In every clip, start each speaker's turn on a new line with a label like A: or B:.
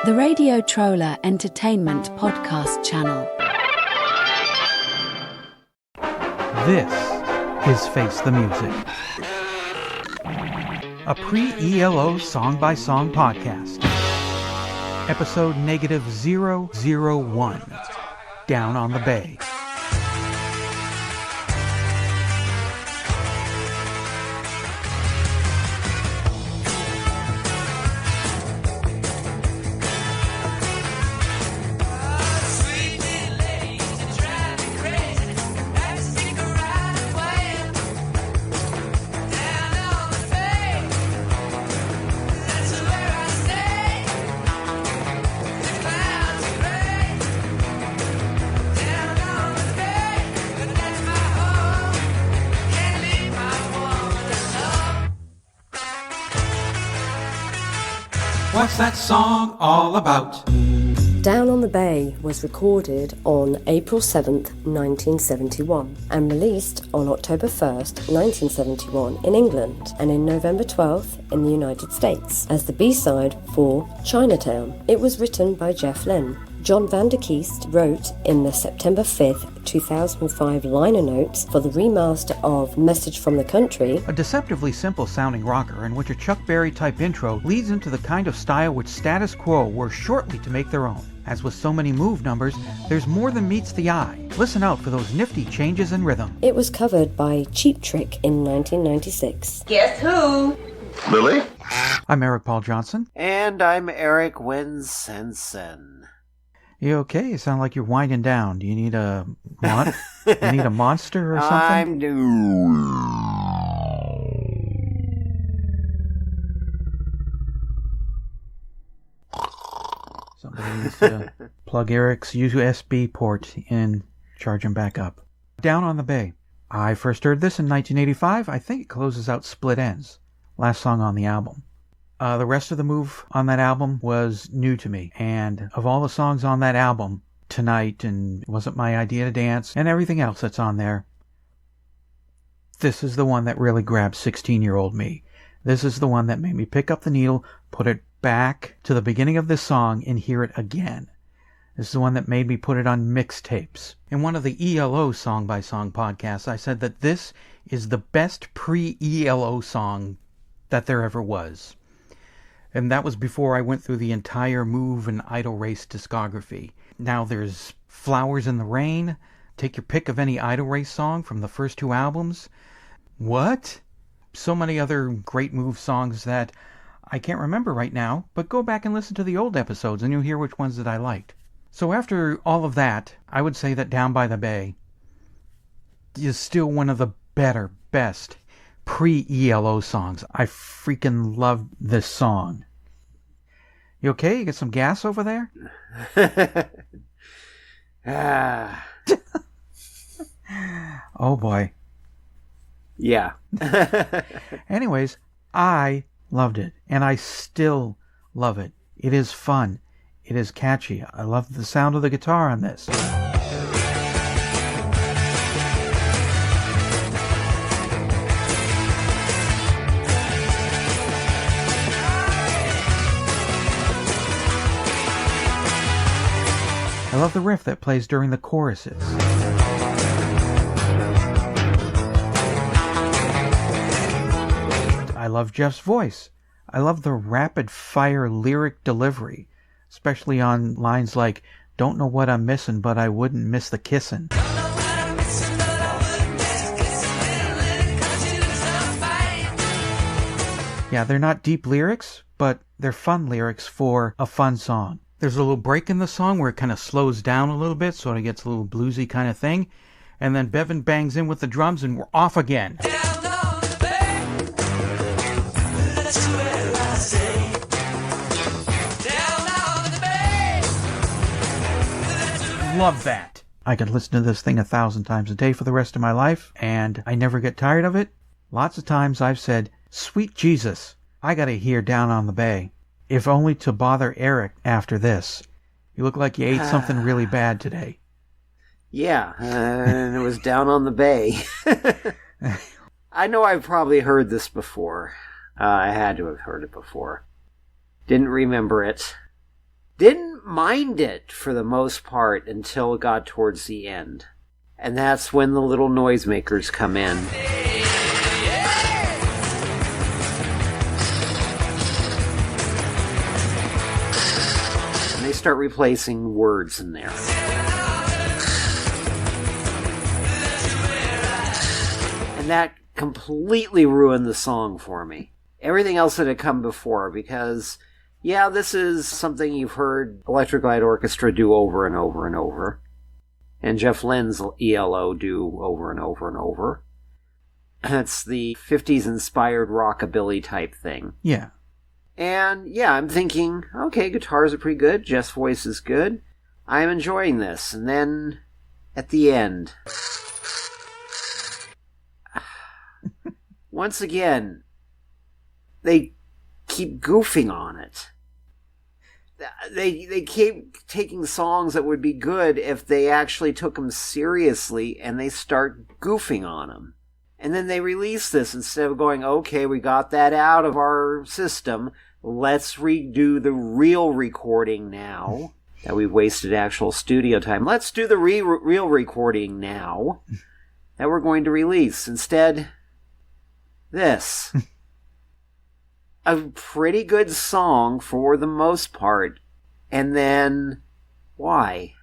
A: the Radio Troller Entertainment Podcast Channel.
B: This is Face the Music, a pre-ELO song-by-song podcast. Episode -001, Down on the Bay. What's that song all about?
C: Down on the Bay was recorded on April 7th, 1971 and released on October 1st, 1971 in England and in November 12th in the United States as the B-side for Chinatown. It was written by Jeff Lynne. John Vanderkeest wrote in the September 5th, 2005 liner notes for the remaster of Message from the Country,
B: a deceptively simple-sounding rocker in which a Chuck Berry-type intro leads into the kind of style which Status Quo were shortly to make their own. As with so many Move numbers, there's more than meets the eye. Listen out for those nifty changes in rhythm.
C: It was covered by Cheap Trick in 1996.
D: Guess who?
E: Lily?
B: I'm Eric Paul Johnson.
F: And I'm Eric Wensensen.
B: You okay? You sound like you're winding down. Do you need a you need a monster or something? Somebody needs to plug Eric's USB port in, charge him back up. Down on the Bay. I first heard this in 1985. I think it closes out Split Ends. Last song on the album. The rest of the Move on that album was new to me. And of all the songs on that album, Tonight and Wasn't My Idea to Dance and everything else that's on there, this is the one that really grabbed 16-year-old me. This is the one that made me pick up the needle, put it back to the beginning of this song and hear it again. This is the one that made me put it on mixtapes. In one of the ELO song-by-song podcasts, I said that this is the best pre-ELO song that there ever was. And that was before I went through the entire Move and Idle Race discography. Now there's Flowers in the Rain. Take your pick of any Idle Race song from the first two albums. What? So many other great Move songs that I can't remember right now, but go back and listen to the old episodes and you'll hear which ones that I liked. So after all of that, I would say that Down by the Bay is still one of the best pre-ELO songs. I freaking love this song. You okay? You get some gas over there? Oh boy.
F: Yeah.
B: Anyways, I loved it, and I still love it. It is fun. It is catchy. I love the sound of the guitar on this. I love the riff that plays during the choruses. I love Jeff's voice. I love the rapid-fire lyric delivery, especially on lines like, "Don't know what I'm missing, but I wouldn't miss the kissin'." Yeah, they're not deep lyrics, but they're fun lyrics for a fun song. There's a little break in the song where it kind of slows down a little bit, so it gets a little bluesy kind of thing. And then Bevan bangs in with the drums and we're off again. Down on the bay, that's where I say. Down on the bay, love that. I could listen to this thing 1,000 times a day for the rest of my life, and I never get tired of it. Lots of times I've said, "Sweet Jesus, I gotta hear Down on the Bay. If only to bother Eric after this. You look like you ate something really bad today."
F: Yeah, and it was Down on the Bay. I know I've probably heard this before. I had to have heard it before. Didn't remember it. Didn't mind it for the most part until it got towards the end. And that's when the little noisemakers come in. And they start replacing words in there. And that completely ruined the song for me. Everything else that had come before, because, yeah, this is something you've heard Electric Light Orchestra do over and over and over. And Jeff Lynne's ELO do over and over and over. It's the 50s inspired rockabilly type thing.
B: Yeah.
F: And yeah, I'm thinking, okay, guitars are pretty good, Jeff's voice is good, I'm enjoying this. And then, at the end, once again, they keep goofing on it. They keep taking songs that would be good if they actually took them seriously, and they start goofing on them. And then they release this instead of going, okay, we got that out of our system, let's redo the real recording now that we've wasted actual studio time. Let's do the real recording now that we're going to release. Instead, this. A pretty good song for the most part, and then why?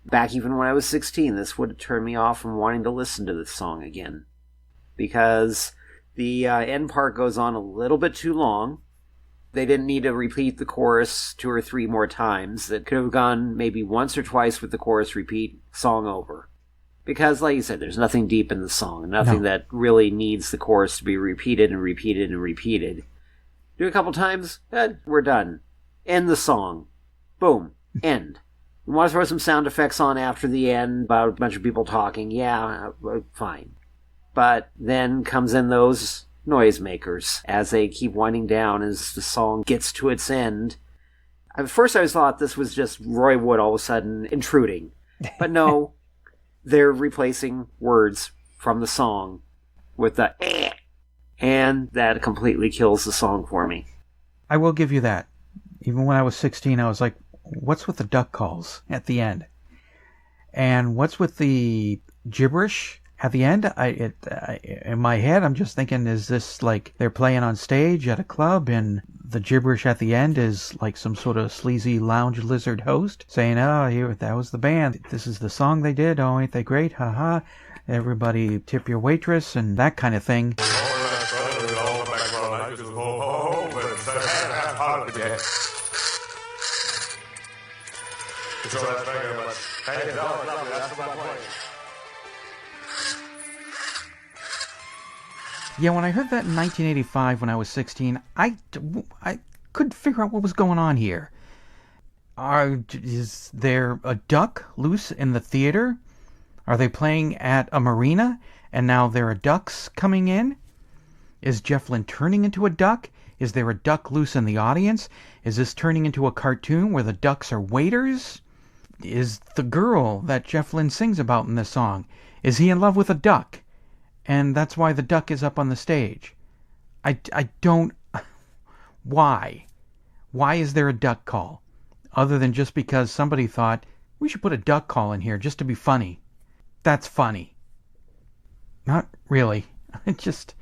F: Back even when I was 16, this would have turned me off from wanting to listen to this song again. Because the end part goes on a little bit too long. They didn't need to repeat the chorus 2 or 3 more times. That could have gone maybe once or twice with the chorus repeat, song over. Because, like you said, there's nothing deep in the song. Nothing that really needs the chorus to be repeated and repeated and repeated. Do it a couple times, we're done. End the song. Boom. End. You want to throw some sound effects on after the end about a bunch of people talking, yeah, fine. But then comes in those noisemakers as they keep winding down as the song gets to its end. At first I thought this was just Roy Wood all of a sudden intruding. But no, they're replacing words from the song with the eh. And that completely kills the song for me.
B: I will give you that. Even when I was 16, I was like, what's with the duck calls at the end? And what's with the gibberish at the end? In my head, I'm just thinking, is this like they're playing on stage at a club and the gibberish at the end is like some sort of sleazy lounge lizard host saying, oh, here, that was the band. This is the song they did. Oh, ain't they great? Ha-ha. Everybody tip your waitress and that kind of thing. Yeah, when I heard that in 1985 when I was 16, I couldn't figure out what was going on here. Is there a duck loose in the theater? Are they playing at a marina and now there are ducks coming in? Is Jeff Lynne turning into a duck? Is there a duck loose in the audience? Is this turning into a cartoon where the ducks are waiters? Is the girl that Jeff Lynne sings about in this song, is he in love with a duck? And that's why the duck is up on the stage. I don't... Why? Why is there a duck call? Other than just because somebody thought, we should put a duck call in here just to be funny. That's funny. Not really. It just...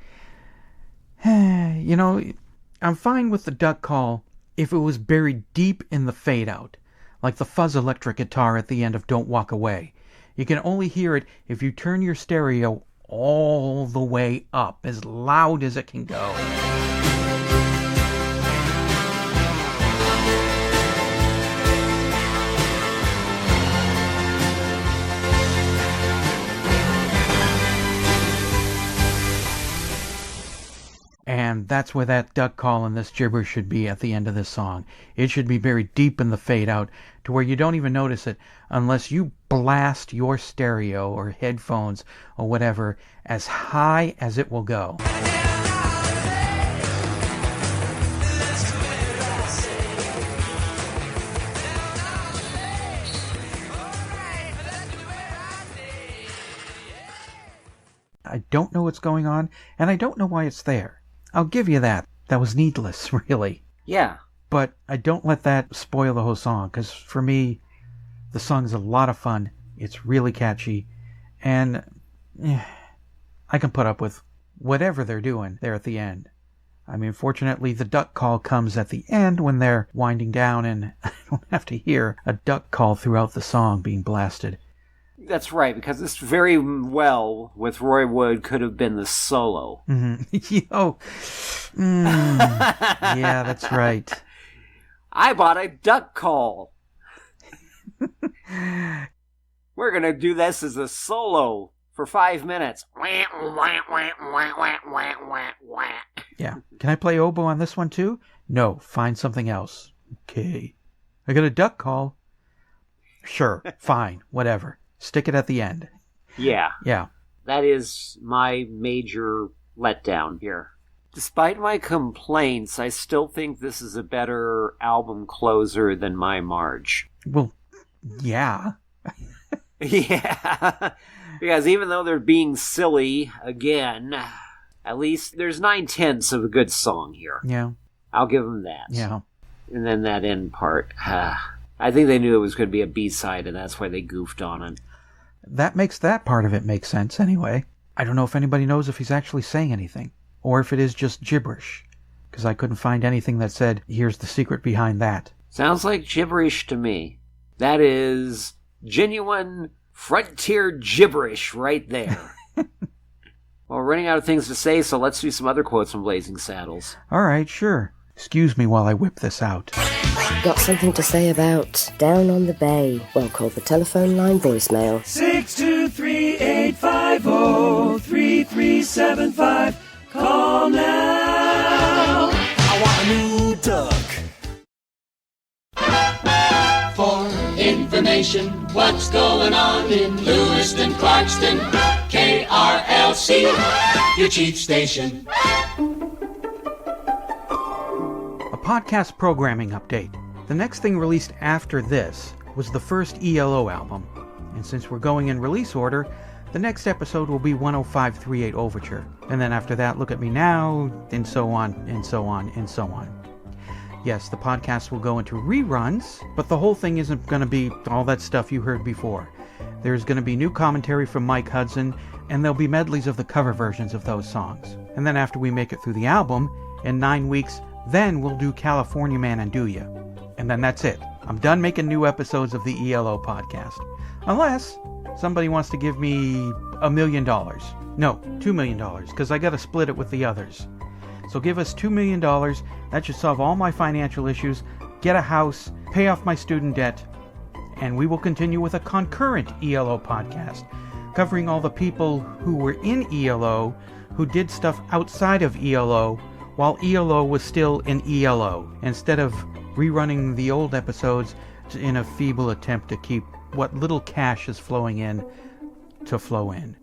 B: I'm fine with the duck call if it was buried deep in the fade-out, like the fuzz electric guitar at the end of Don't Walk Away. You can only hear it if you turn your stereo all the way up, as loud as it can go. And that's where that duck call and this gibberish should be at the end of this song. It should be buried deep in the fade out to where you don't even notice it unless you blast your stereo or headphones or whatever as high as it will go. I don't know what's going on, and I don't know why it's there. I'll give you that. That was needless, really.
F: Yeah.
B: But I don't let that spoil the whole song, because for me, the song is a lot of fun. It's really catchy, and I can put up with whatever they're doing there at the end. I mean, fortunately, the duck call comes at the end when they're winding down, and I don't have to hear a duck call throughout the song being blasted.
F: That's right, because this very well, with Roy Wood, could have been the solo.
B: Mm-hmm. Yeah, that's right.
F: I bought a duck call. We're going to do this as a solo for 5 minutes.
B: Yeah. Can I play oboe on this one too? No, find something else. Okay. I got a duck call. Sure, fine, whatever. Stick it at the end.
F: Yeah.
B: Yeah.
F: That is my major letdown here. Despite my complaints, I still think this is a better album closer than My Marge.
B: Well, yeah.
F: Yeah. Because even though they're being silly again, at least there's 9/10 of a good song here.
B: Yeah.
F: I'll give them that.
B: Yeah.
F: And then that end part. I think they knew it was going to be a B-side, and that's why they goofed on it.
B: That makes that part of it make sense anyway. I don't know if anybody knows if he's actually saying anything, or if it is just gibberish, because I couldn't find anything that said, here's the secret behind that.
F: Sounds like gibberish to me. That is genuine frontier gibberish right there. Well, we're running out of things to say, so let's do some other quotes from Blazing Saddles.
B: All right, sure. Excuse me while I whip this out.
C: Got something to say about Down on the Bay? Well, call the telephone line voicemail.
D: 623-850-3375. Call now. I want a new duck.
E: For information, what's going on in Lewiston, Clarkston, KRLC, your chief station.
B: A podcast programming update. The next thing released after this was the first ELO album, and since we're going in release order, the next episode will be 10538 Overture, and then after that, Look at Me Now, and so on, and so on, and so on. Yes, the podcast will go into reruns, but the whole thing isn't going to be all that stuff you heard before. There's going to be new commentary from Mike Hudson, and there'll be medleys of the cover versions of those songs. And then after we make it through the album, in 9 weeks, then we'll do California Man and Do Ya. And then that's it. I'm done making new episodes of the ELO podcast. Unless somebody wants to give me $1 million. No, $2 million, because I got to split it with the others. So give us $2 million. That should solve all my financial issues, get a house, pay off my student debt, and we will continue with a concurrent ELO podcast, covering all the people who were in ELO, who did stuff outside of ELO, while ELO was still in ELO, instead of rerunning the old episodes in a feeble attempt to keep what little cash is flowing in to flow in.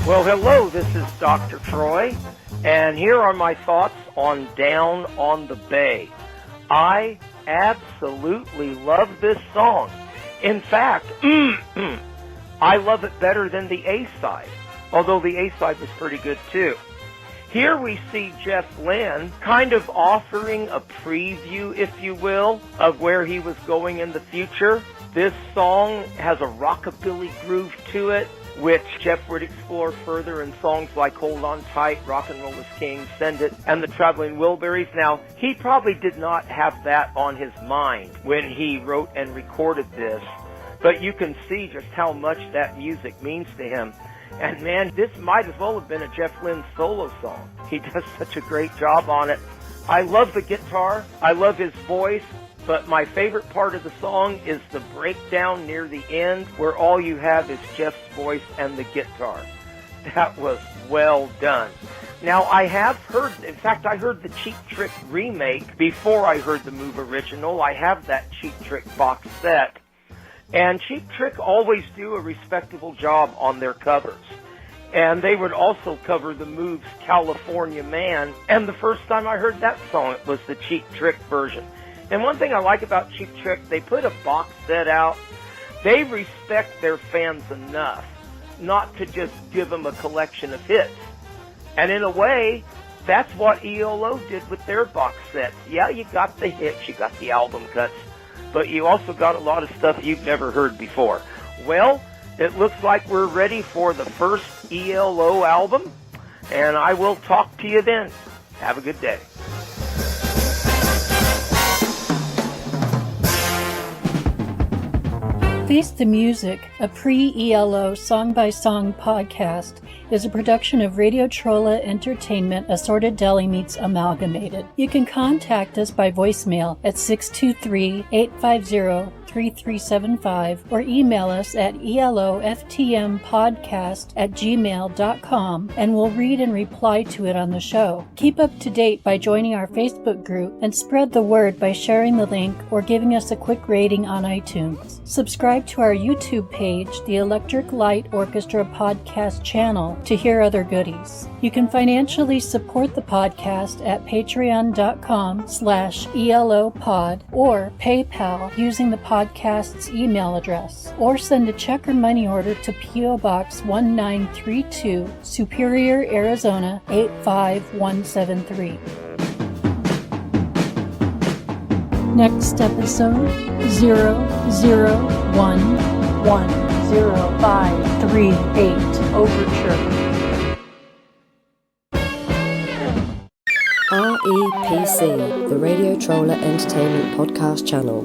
G: Well, hello, this is Dr. Troy, and here are my thoughts on Down on the Bay. I absolutely love this song. In fact, I love it better than the A-side, although the A-side was pretty good too. Here we see Jeff Lynne kind of offering a preview, if you will, of where he was going in the future. This song has a rockabilly groove to it, which Jeff would explore further in songs like Hold On Tight, Rock and Roll is King, Send It, and The Traveling Wilburys. Now, he probably did not have that on his mind when he wrote and recorded this, but you can see just how much that music means to him. And man, this might as well have been a Jeff Lynne solo song. He does such a great job on it. I love the guitar, I love his voice, but my favorite part of the song is the breakdown near the end where all you have is Jeff's voice and the guitar. That was well done. Now, I have heard, in fact, I heard the Cheap Trick remake before I heard the Move original. I have that Cheap Trick box set. And Cheap Trick always do a respectable job on their covers. And they would also cover the Move's California Man. And the first time I heard that song, it was the Cheap Trick version. And one thing I like about Cheap Trick, they put a box set out. They respect their fans enough not to just give them a collection of hits. And in a way, That's what ELO did with their box sets. Yeah, you got the hits, you got the album cuts, but you also got a lot of stuff you've never heard before. Well, it looks like we're ready for the first ELO album, and I will talk to you then. Have a good day.
H: Face the Music, a pre-ELO song-by-song podcast, is a production of Radio Trolla Entertainment Assorted Deli Meats Amalgamated. You can contact us by voicemail at 623-850-3375 or email us at eloftmpodcast@gmail.com and we'll read and reply to it on the show. Keep up to date by joining our Facebook group and spread the word by sharing the link or giving us a quick rating on iTunes. Subscribe to our YouTube page, the Electric Light Orchestra Podcast channel, to hear other goodies. You can financially support the podcast at patreon.com/ELOpod or PayPal using the podcast's email address, or send a check or money order to P.O. Box 1932, Superior, Arizona 85173. Next episode 001105338 Overture.
C: REPC, the Radio Trolla Entertainment Podcast channel.